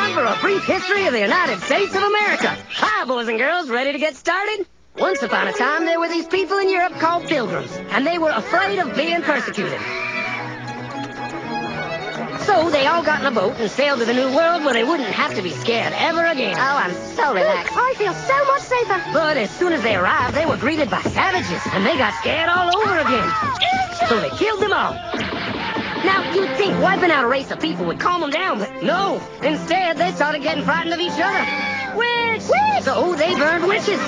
time for a brief history of the United States of America. Hi, boys and girls, ready to get started? Once upon a time, there were these people in Europe called pilgrims, and they were afraid of being persecuted. So they all got in a boat and sailed to the New World where they wouldn't have to be scared ever again. Oh, I'm so relaxed. I feel so much safer. But as soon as they arrived, they were greeted by savages, and they got scared all over again. So they killed them all. Now, you'd think wiping out a race of people would calm them down, but no. Instead, they started getting frightened of each other. Witch! So they burned witches.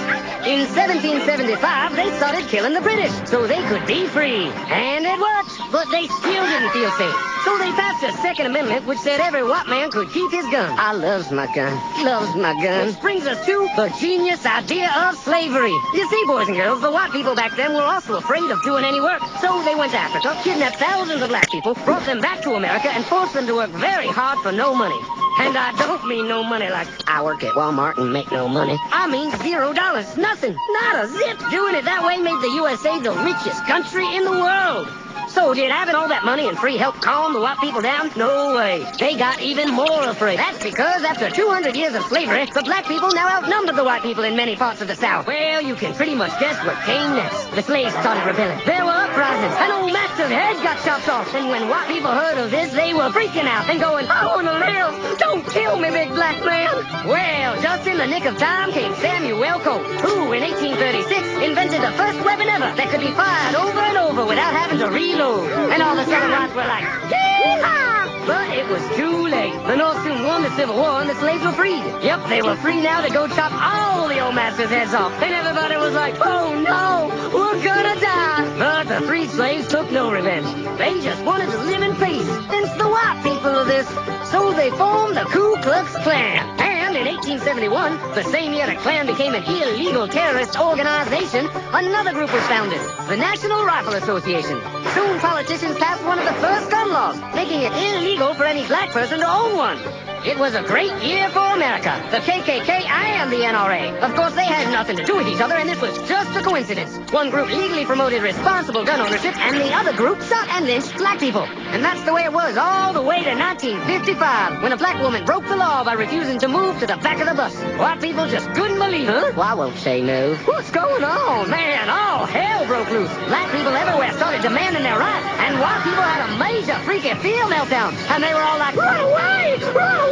In 1775, they started killing the British so they could be free. And it worked, but they still didn't feel safe. So they passed a Second Amendment which said every white man could keep his gun. I loves my gun. Loves my gun. Which brings us to the genius idea of slavery. You see, boys and girls, the white people back then were also afraid of doing any work. So they went to Africa, kidnapped thousands of black people, brought them back to America, and forced them to work very hard for no money. And I don't mean no money like I work at Walmart and make no money. I mean $0. Nothing. Not a zip. Doing it that way made the USA the richest country in the world. So did having all that money and free help calm the white people down? No way. They got even more afraid. That's because after 200 years of slavery, the black people now outnumbered the white people in many parts of the South. Well, you can pretty much guess what came next. The slaves started rebelling. There were uprisings. An old master's head got chopped off. And when white people heard of this, they were freaking out and going, I want to live. Don't kill me, big black man. Well, just in the nick of time came Samuel Colt, who in 1836 invented the first weapon ever that could be fired over and over without having to reload. And all the southern whites were like, yeehaw! But it was too late. The North soon won the Civil War and the slaves were freed. Yep, they were free now to go chop all the old masters' heads off. And everybody was like, oh no, we're gonna die. But the freed slaves took no revenge. They just wanted to live in peace. It's the white people of this. So they formed the Ku Klux Klan. And in 1871, the same year the Klan became an illegal terrorist organization, another group was founded, the National Rifle Association. Soon politicians passed one of the first gun laws, making it illegal for any black person to own one. It was a great year for America, the KKK and the NRA. Of course, they had nothing to do with each other, and this was just a coincidence. One group legally promoted responsible gun ownership, and the other group shot and lynched black people. And that's the way it was all the way to 1955, when a black woman broke the law by refusing to move to the back of the bus. White people just couldn't believe it. Well, I won't say no. What's going on? Man, all hell broke loose. Black people everywhere started demanding their rights, and white people had a major freaky feel meltdown. And they were all like, run away! Run away!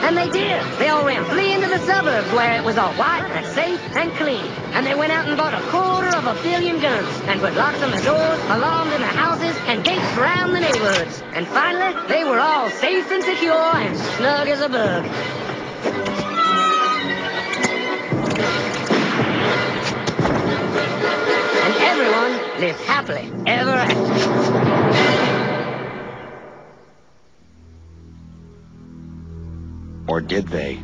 And they did. They all ran fleeing to the suburbs where it was all white and safe and clean. And they went out and bought 250 million guns and put locks on the doors, alarms in the houses, and gates around the neighborhoods. And finally, they were all safe and secure and snug as a bug. And everyone lived happily ever after. Or did they?